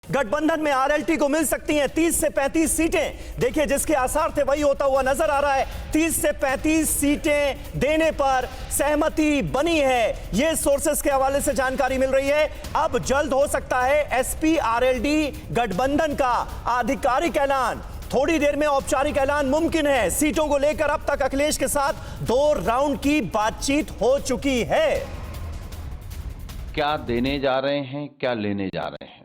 गठबंधन में आरएलटी को मिल सकती हैं 30 से 35 सीटें। देखिए, जिसके आसार थे वही होता हुआ नजर आ रहा है। 30 से 35 सीटें देने पर सहमति बनी है, यह सोर्सेस के हवाले से जानकारी मिल रही है। अब जल्द हो सकता है एसपी आरएलडी गठबंधन का आधिकारिक ऐलान। थोड़ी देर में औपचारिक ऐलान मुमकिन है। सीटों को लेकर अब तक अखिलेश के साथ 2 राउंड की बातचीत हो चुकी है। क्या देने जा रहे हैं, क्या लेने जा रहे हैं।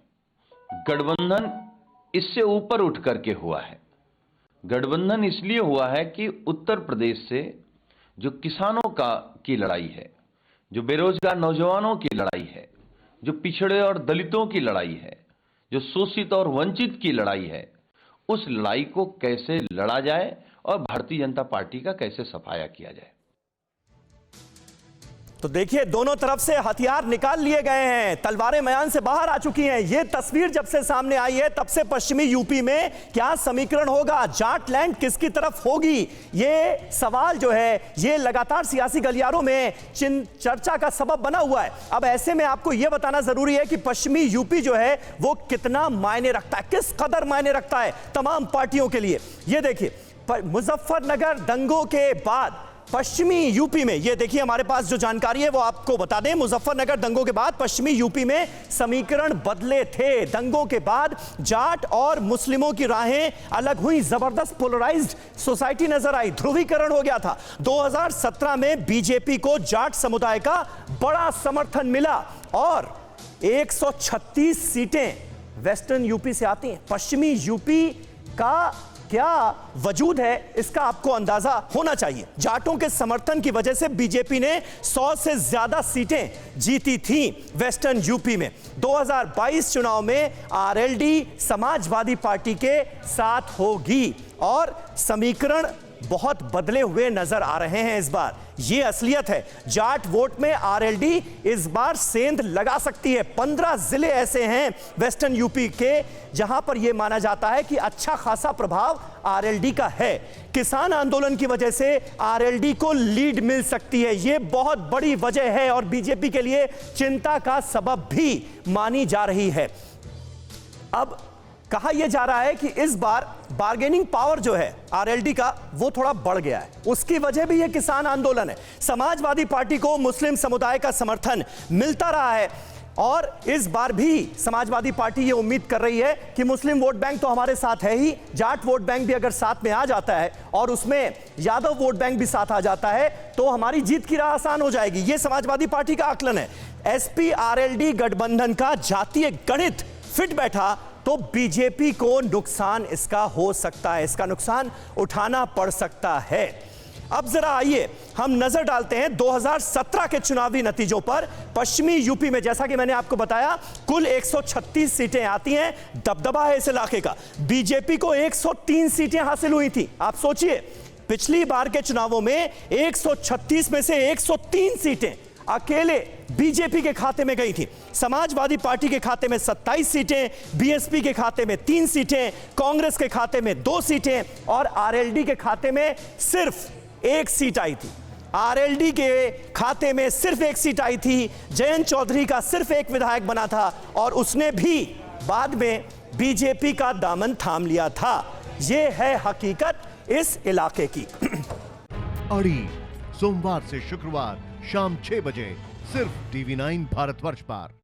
गठबंधन इससे ऊपर उठ करके हुआ है। गठबंधन इसलिए हुआ है कि उत्तर प्रदेश से जो किसानों की लड़ाई है, जो बेरोजगार नौजवानों की लड़ाई है, जो पिछड़े और दलितों की लड़ाई है, जो शोषित और वंचित की लड़ाई है, उस लड़ाई को कैसे लड़ा जाए और भारतीय जनता पार्टी का कैसे सफाया किया जाए। तो देखिए, दोनों तरफ से हथियार निकाल लिए गए हैं, तलवारें मैदान से बाहर आ चुकी हैं। यह तस्वीर जब से सामने आई है तब से पश्चिमी यूपी में क्या समीकरण होगा, जाट लैंड किसकी तरफ होगी, यह सवाल जो है यह लगातार सियासी गलियारों में चर्चा का सबब बना हुआ है। अब ऐसे में आपको यह बताना जरूरी है कि पश्चिमी यूपी जो है वो कितना मायने रखता है, किस कदर मायने रखता है तमाम पार्टियों के लिए। यह देखिए, मुजफ्फरनगर दंगों के बाद पश्चिमी यूपी में, ये देखिए हमारे पास जो जानकारी है वो आपको बता दें, मुजफ्फरनगर दंगों के बाद पश्चिमी यूपी में समीकरण बदले थे। दंगों के बाद जाट और मुस्लिमों की राहें अलग हुई, जबरदस्त पोलराइज्ड सोसाइटी नजर आई, ध्रुवीकरण हो गया था। 2017 में बीजेपी को जाट समुदाय का बड़ा समर्थन मिला और 136 सीटें वेस्टर्न यूपी से आती हैं। पश्चिमी यूपी का क्या वजूद है इसका आपको अंदाजा होना चाहिए। जाटों के समर्थन की वजह से बीजेपी ने 100 से ज्यादा सीटें जीती थीं वेस्टर्न यूपी में। 2022 चुनाव में आरएलडी समाजवादी पार्टी के साथ होगी और समीकरण बहुत बदले हुए नजर आ रहे हैं इस बार। यह असलियत है, जाट वोट में आरएलडी इस बार सेंध लगा सकती है। 15 जिले ऐसे हैं वेस्टर्न यूपी के जहां पर यह माना जाता है कि अच्छा खासा प्रभाव आरएलडी का है। किसान आंदोलन की वजह से आरएलडी को लीड मिल सकती है, यह बहुत बड़ी वजह है और बीजेपी के लिए चिंता का सबब भी मानी जा रही है। अब कहा यह जा रहा है कि इस बार बार्गेनिंग पावर जो है आरएलडी का वो थोड़ा बढ़ गया है, उसकी वजह भी यह किसान आंदोलन है। समाजवादी पार्टी को मुस्लिम समुदाय का समर्थन मिलता रहा है और इस बार भी समाजवादी पार्टी ये उम्मीद कर रही है कि मुस्लिम वोट बैंक तो हमारे साथ है ही, जाट वोट बैंक भी अगर साथ में आ जाता है और उसमें यादव वोट बैंक भी साथ आ जाता है तो हमारी जीत की राह आसान हो जाएगी। यह समाजवादी पार्टी का आकलन है। एसपी आरएलडी गठबंधन का जातीय गणित फिट बैठा तो बीजेपी को नुकसान इसका हो सकता है, इसका नुकसान उठाना पड़ सकता है। अब जरा आइए हम नजर डालते हैं 2017 के चुनावी नतीजों पर। पश्चिमी यूपी में जैसा कि मैंने आपको बताया कुल 136 सीटें आती हैं, दबदबा है इस इलाके का। बीजेपी को 103 सीटें हासिल हुई थी। आप सोचिए, पिछली बार के चुनावों में 136 में से 103 सीटें अकेले बीजेपी के खाते में गई थी। समाजवादी पार्टी के खाते में 27 सीटें, बीएसपी के खाते में 3 सीटें, कांग्रेस के खाते में 2 सीटें और आरएलडी के खाते में सिर्फ 1 सीट आई थी। आरएलडी के खाते में सिर्फ 1 सीट आई थी। जयंत चौधरी का सिर्फ 1 विधायक बना था और उसने भी बाद में बीजेपी का दामन थाम लिया था। यह है हकीकत इस इलाके की। अड़ी सोमवार से शुक्रवार शाम 6 बजे सिर्फ टीवी 9 भारतवर्ष पर।